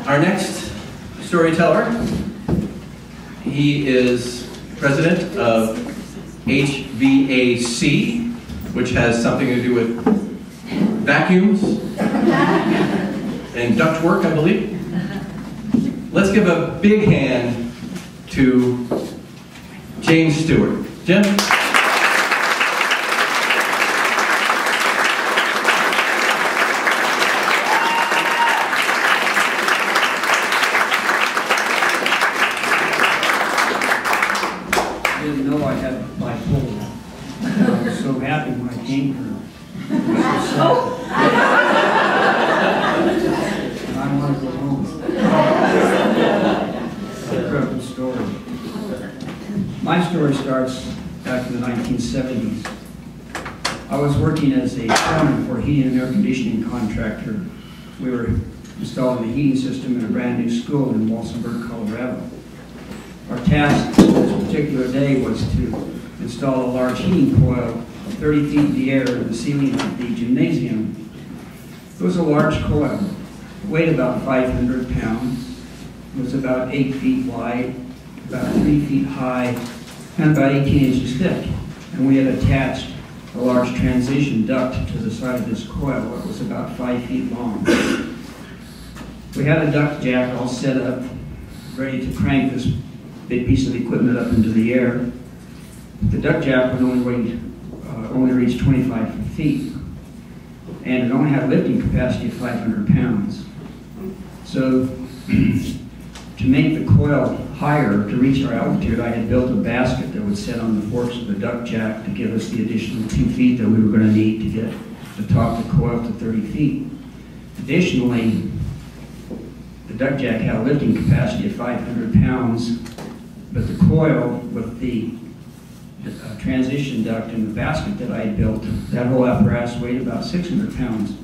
Our next storyteller, he is president of HVAC, which has something to do with vacuums and ductwork, I believe. Let's give a big hand to James Steward. Jim? Didn't know I had bipolar. I was so happy when I came here. I want to go home. Incredible story. My story starts back in the 1970s. I was working as a foreman for a heating and air conditioning contractor. We were installing a heating system in a brand new school in Walsenburg, Colorado. Our task this particular day was to install a large heating coil 30 feet in the air in the ceiling of the gymnasium. It was a large coil. It weighed about 500 pounds. It was about 8 feet wide, about 3 feet high, and about 18 inches thick. And we had attached a large transition duct to the side of this coil that was about 5 feet long. We had a duct jack all set up, ready to crank this big piece of equipment up into the air. The duct jack would only reach 25 feet, and it only had a lifting capacity of 500 pounds. So to make the coil higher, to reach our altitude, I had built a basket that would sit on the forks of the duct jack to give us the additional 2 feet that we were going to need to get the top of the coil to 30 feet. Additionally, the duct jack had a lifting capacity of 500 pounds, but the coil with the transition duct and the basket that I had built, that whole apparatus weighed about 600 pounds.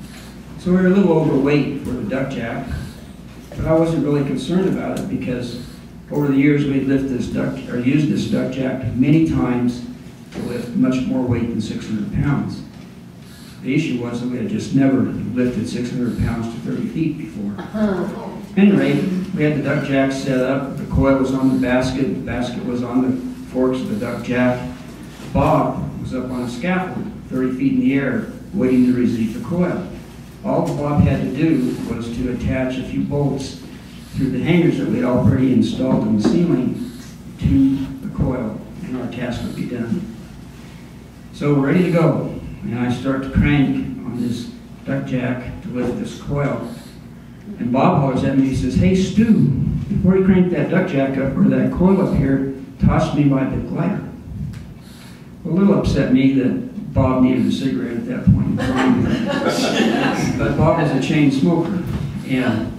So we were a little overweight for the duct jack, but I wasn't really concerned about it because over the years we'd used this duct jack many times to lift much more weight than 600 pounds. The issue was that we had just never lifted 600 pounds to 30 feet before. At any rate, we had the duct jack set up, the coil was on the basket was on the forks of the duct jack. Bob was up on a scaffold 30 feet in the air waiting to receive the coil. All Bob had to do was to attach a few bolts through the hangers that we had already installed in the ceiling to the coil, and our task would be done. So we're ready to go, and I start to crank on this duct jack to lift this coil. And Bob hollers at me, he says, "Hey Stu, before you crank that duct jack up, or that coil up here, toss me my big lighter." A little upset me that Bob needed a cigarette at that point in time. But Bob was a chain smoker. And,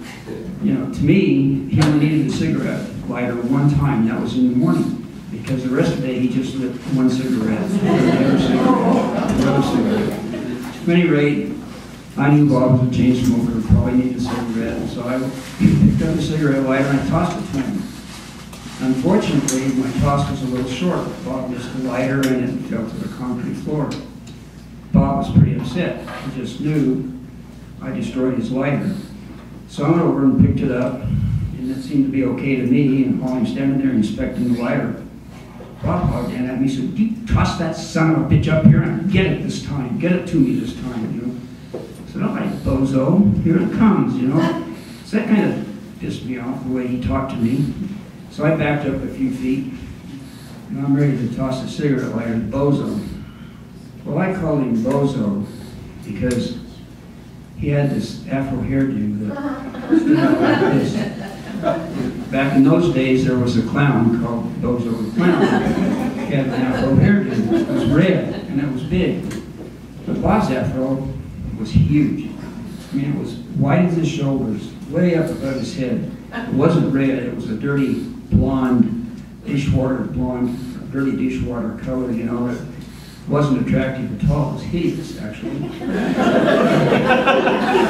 you know, to me, he only needed a cigarette lighter one time, that was in the morning. Because the rest of the day, he just lit one cigarette, another cigarette. At any rate, I knew Bob was a chain smoker, probably needed a cigarette. So I picked up a cigarette lighter and I tossed it to him. Unfortunately, my toss was a little short. Bob missed the lighter and it fell to the concrete floor. Bob was pretty upset. He just knew I destroyed his lighter. So I went over and picked it up, and it seemed to be okay to me, and while I'm standing there inspecting the lighter, Bob hogged in at me and said, "You toss that son of a bitch up here and get it this time. Get it to me this time, you know." I said, "All right, bozo, here it comes, you know." So that kind of pissed me off, the way he talked to me. So I backed up a few feet, and I'm ready to toss a cigarette lighter to Bozo. Well, I called him Bozo because he had this afro hairdo that stood out like this. Back in those days, there was a clown called Bozo the Clown. He had an afro hairdo. It was red, and it was big. But Bob's afro was huge. I mean, it was wide as his shoulders, way up above his head. It wasn't red, it was a dirty blonde, dirty dishwater color, you know. It wasn't attractive at all, it was hideous, actually.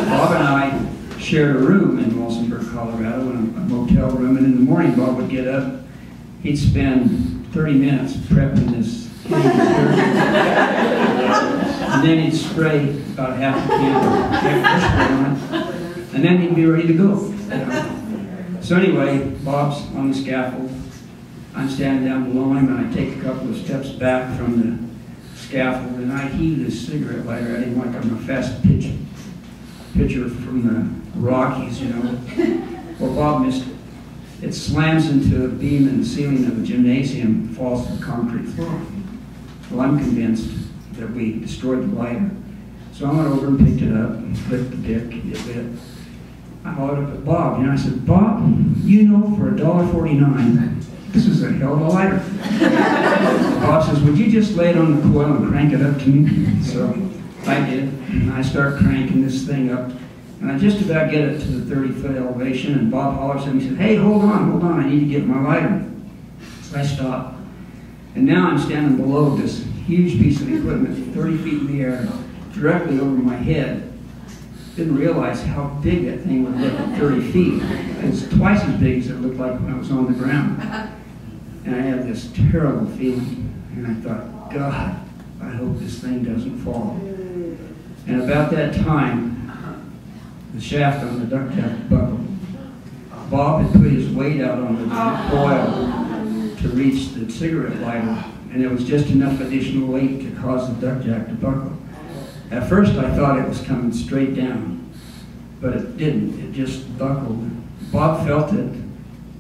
Bob and I shared a room in Walsenburg, Colorado, in a motel room, and in the morning Bob would get up, he'd spend 30 minutes prepping this hideous dirt, and then he'd spray about half a can of hairspray on it, and then he'd be ready to go. You know? So anyway, Bob's on the scaffold. I'm standing down below him, and I take a couple of steps back from the scaffold, and I heave this cigarette lighter at him like I'm a fast pitcher from the Rockies, you know. Well, Bob missed it. It slams into a beam in the ceiling of the gymnasium, falls to the concrete floor. Well, I'm convinced that we destroyed the lighter. So I went over and picked it up and flipped the dick a bit. I hollered up at Bob, you know, I said, Bob, you know, for $1.49, this is a hell of a lighter. Bob says, would you just lay it on the coil and crank it up to me? So I did, and I start cranking this thing up, and I just about get it to the 30-foot elevation, and Bob hollers at me and said, hey, hold on, I need to get my lighter. So I stop, and now I'm standing below this huge piece of equipment, 30 feet in the air, directly over my head. Didn't realize how big that thing would look at 30 feet. It's twice as big as it looked like when I was on the ground. And I had this terrible feeling, and I thought, God, I hope this thing doesn't fall. And about that time, the shaft on the duct tape buckled. Bob had put his weight out on the coil to reach the cigarette lighter, and it was just enough additional weight to cause the duct jack to buckle. At first I thought it was coming straight down, but it didn't. It just buckled. Bob felt it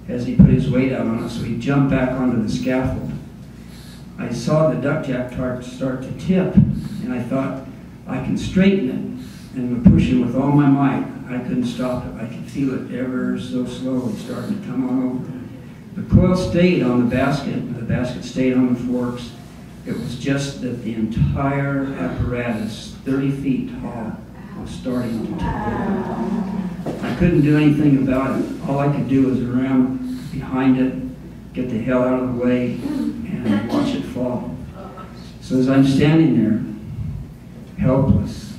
as he put his weight out on it, so he jumped back onto the scaffold. I saw the duct jack start to tip, and I thought, I can straighten it, and we're pushing with all my might. I couldn't stop it. I could feel it ever so slowly starting to come on over. The coil stayed on the basket stayed on the forks. It was just that the entire apparatus, 30 feet tall, was starting to tip over. I couldn't do anything about it. All I could do was around behind it, get the hell out of the way, and watch it fall. So as I'm standing there, helpless,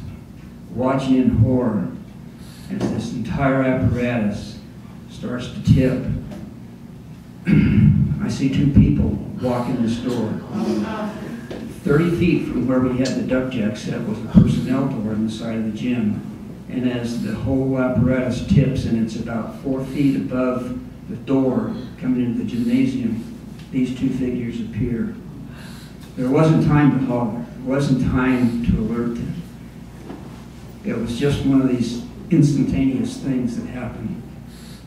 watching in horror, as this entire apparatus starts to tip, I see two people walk in the store. 30 feet from where we had the duct jack set was a personnel door on the side of the gym. And as the whole apparatus tips, and it's about 4 feet above the door coming into the gymnasium, these two figures appear. There wasn't time to holler. There wasn't time to alert them. It was just one of these instantaneous things that happened.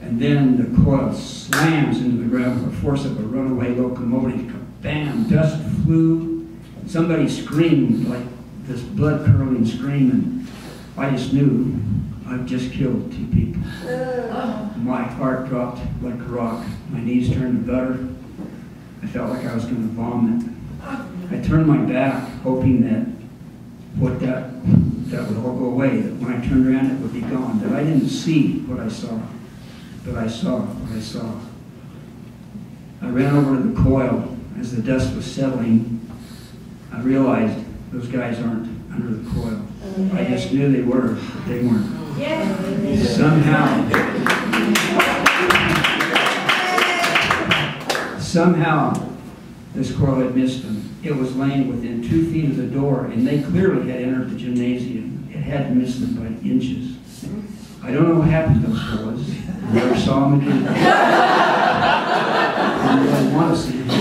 And then the coil slams into the ground with the force of a runaway locomotive. Bam! Dust flew. Somebody screamed like this blood-curdling scream, and I just knew I've just killed two people. My heart dropped like a rock. My knees turned to butter. I felt like I was going to vomit. I turned my back, hoping that that would all go away, that when I turned around it would be gone, that I didn't see what I saw, but I saw what I saw. I ran over to the coil. As the dust was settling, I realized those guys aren't under the coil. I just knew they were, but they weren't. Somehow, this coil had missed them. It was laying within 2 feet of the door, and they clearly had entered the gymnasium. It had missed them by inches. I don't know what happened to those fellas. I never saw them again. I didn't really want to see them.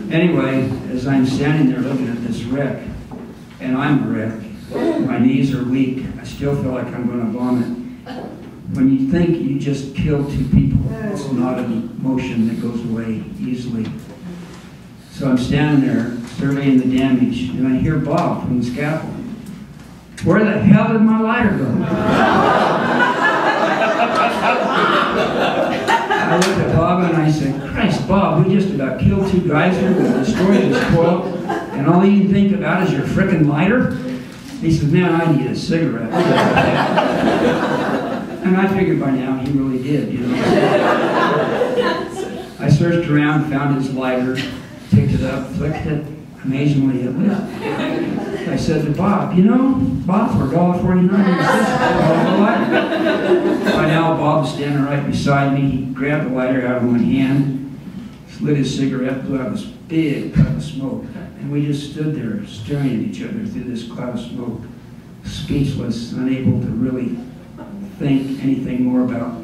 Anyway, as I'm standing there looking at this wreck, and I'm a wreck, my knees are weak, I still feel like I'm going to vomit. When you think you just killed two people, it's not an emotion that goes away easily. So I'm standing there surveying the damage, and I hear Bob from the scaffold. Where the hell did my lighter go? I looked at Bob and I said, Christ, Bob, we just about killed two guys here, we destroyed this coil, and all you think about is your frickin' lighter? He said, man, I need a cigarette. And I figured by now he really did, you know. I searched around, found his lighter, picked it up, flicked it. Amazingly, it lit. I said to Bob, you know, Bob, for $1.49, by now, Bob's standing right beside me. He grabbed the lighter out of my hand, lit his cigarette, blew out this big puff of smoke. And we just stood there staring at each other through this cloud of smoke, speechless, unable to really think anything more about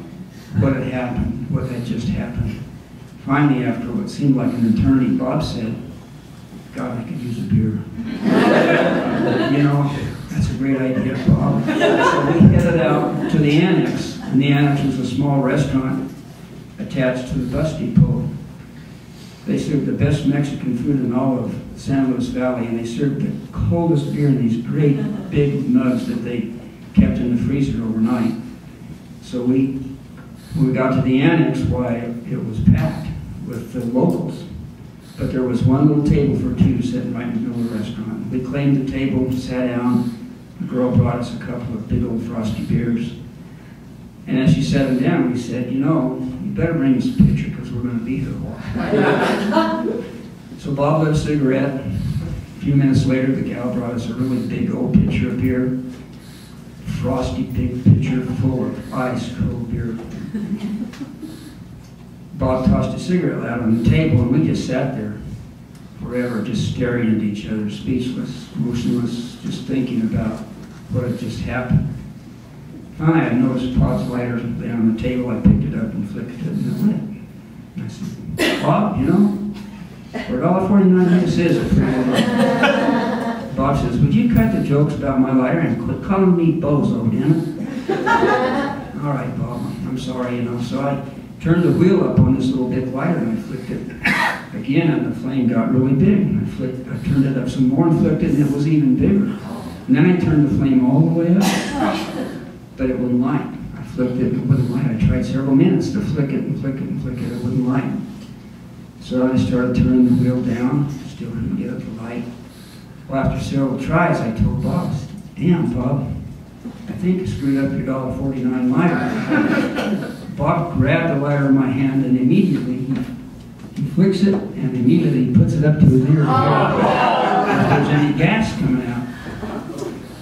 what had happened, what had just happened. Finally, after what seemed like an eternity, Bob said, God, I could use a beer. You know, that's a great idea, Bob. So we headed out to the annex, and the annex was a small restaurant attached to the bus depot. They served the best Mexican food in all of San Luis Valley, and they served the coldest beer in these great big mugs that they kept in the freezer overnight. So when we got to the annex, why, it was packed with the locals. But there was one little table for two sitting right in the middle of the restaurant. We claimed the table, sat down. The girl brought us a couple of big old frosty beers. And as she sat them down, we said, you know, you better bring us a picture because we're going to be here a while. So Bob lit a cigarette. A few minutes later, the gal brought us a really big old pitcher of beer. Frosty big pitcher full of ice cold beer. Bob tossed a cigarette out on the table, and we just sat there forever, just staring at each other, speechless, motionless, just thinking about what had just happened. Finally, I noticed Bob's lighter lay on the table. I picked it up and flicked it, and it lit. And I said, Bob, you know, for $1.49 this is a pretty good. Bob says, would you cut the jokes about my lighter and quit calling me Bozo, damn it? All right, Bob, I'm sorry, you know. So I turned the wheel up on this little bit lighter, and I flicked it again, and the flame got really big. And I turned it up some more and flicked it, and it was even bigger. And then I turned the flame all the way up, but it wouldn't light. I flicked it, and it wouldn't light. I tried several minutes to flick it and flick it and flick it. It wouldn't light. So I started turning the wheel down. Still couldn't get it to light. Well, after several tries, I told Bob, damn, Bob, I think I screwed up your $1.49 lighter. Bob grabbed the lighter in my hand, and immediately he flicks it, and immediately he puts it up to his ear. If there's any gas coming out,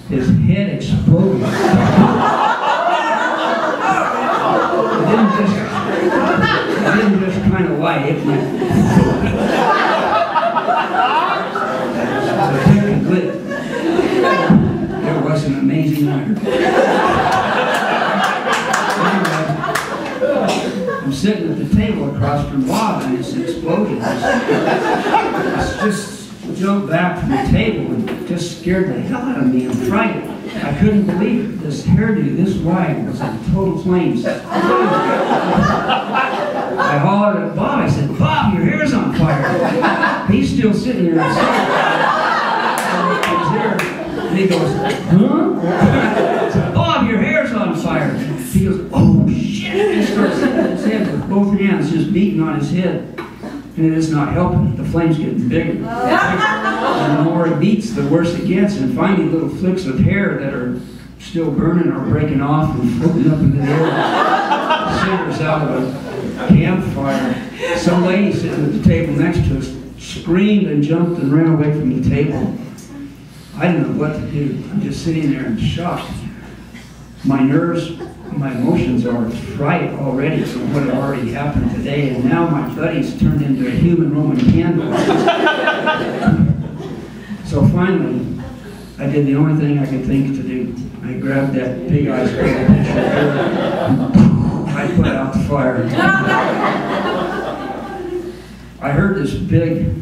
his head exploded. It didn't just kind of light, it went. It was an amazing lighter. I'm sitting at the table across from Bob, and this explosion just jumped back from the table and just scared the hell out of me and frightened. I couldn't believe it. This hairdo, this wide, was in total flames. I hollered at Bob. I said, Bob, your hair's on fire. He's still sitting there. And he goes, huh? I said, Bob, your hair's on fire. He goes, oh, shit. And he starts hitting his head with both hands, just beating on his head. And it is not helping. The flame's getting bigger. And the more it beats, the worse it gets. And finally, little flicks of hair that are still burning are breaking off and floating up into the air. Cinders out of a campfire. Some lady sitting at the table next to us screamed and jumped and ran away from the table. I didn't know what to do. I'm just sitting there in shock. My nerves, my emotions are fright already from what had already happened today, and now my buddy's turned into a human Roman candle. So finally, I did the only thing I could think to do. I grabbed that big ice cream pitcher of beer, I put out the fire. I heard this big,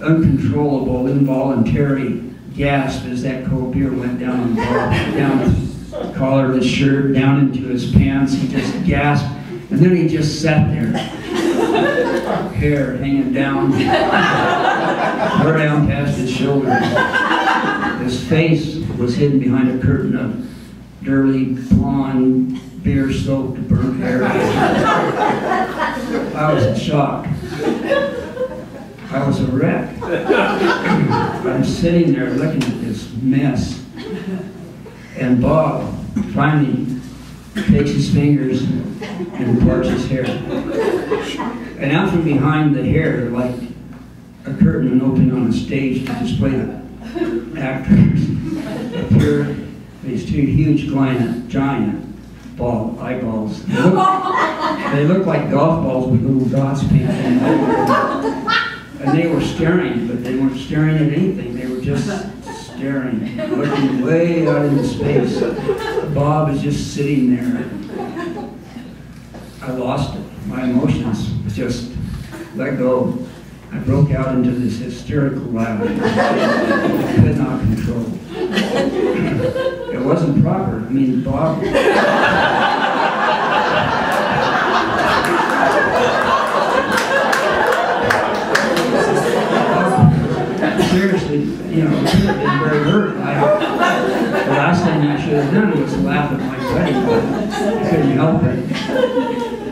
uncontrollable, involuntary gasp as that cold beer went down his collar of his shirt, down into his pants. He just gasped, and then he just sat there, hair hanging down, clear down past his shoulders. His face was hidden behind a curtain of dirty, blonde, beer-soaked, burnt hair. I was in shock. I was a wreck. I'm sitting there looking at this mess. And Bob finally takes his fingers and parts his hair. And out from behind the hair, like a curtain opening on a stage to display the actors, appear these two huge giant ball eyeballs. They look like golf balls with little dots painted all over them. And they were staring, but they weren't staring at anything. They were just staring, looking way out into space. Bob is just sitting there. I lost it. My emotions just let go. I broke out into this hysterical laugh. I could not control. It wasn't proper. I mean, Bob. Seriously, you know, he had been very hurt. The last thing I should have done was laugh at my wedding, but I couldn't help it.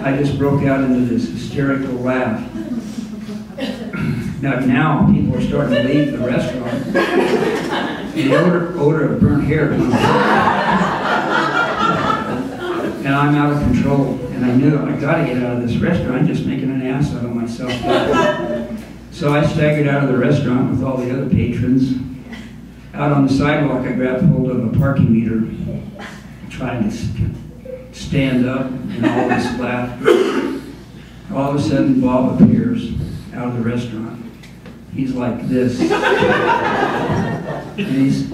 I just broke out into this hysterical laugh. Now people are starting to leave the restaurant. And the odor of burnt hair comes and I'm out of control. And I knew I got to get out of this restaurant. I'm just making an ass out of myself. So I staggered out of the restaurant with all the other patrons. Out on the sidewalk, I grabbed hold of a parking meter, trying to stand up and all this laughter. All of a sudden, Bob appears out of the restaurant. He's like this. And he's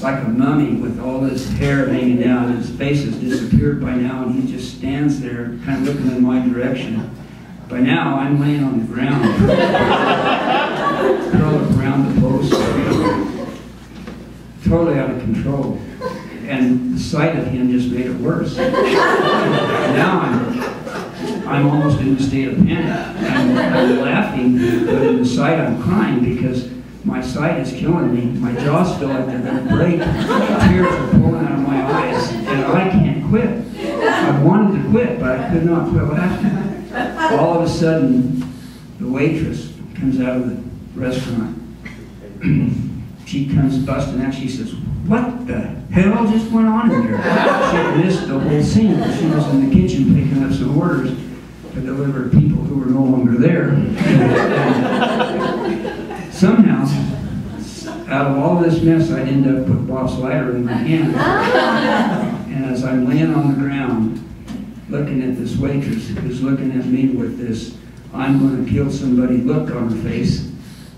like a mummy with all this hair hanging down. His face has disappeared by now, and he just stands there kind of looking in my direction. By now, I'm laying on the ground, curled up around the post, totally out of control. And the sight of him just made it worse. Now I'm almost in a state of panic. I'm laughing, but in the sight I'm crying because my sight is killing me. My jaws feel like they're going to break. Tears are pulling out of my eyes, and I can't quit. I wanted to quit, but I could not quit laughing. All of a sudden, the waitress comes out of the restaurant. She comes busting out. She says, "What the hell just went on in here?" She had missed the whole scene. She was in the kitchen picking up some orders to deliver to people who were no longer there. Somehow, out of all this mess, I'd end up with Bob's lighter in my hand. And as I'm laying on the ground, looking at this waitress who's looking at me with this "I'm going to kill somebody" look on her face,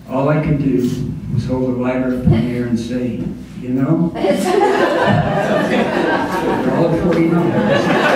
all I could do was hold the lighter up in the air and say, "You know, for all of $40."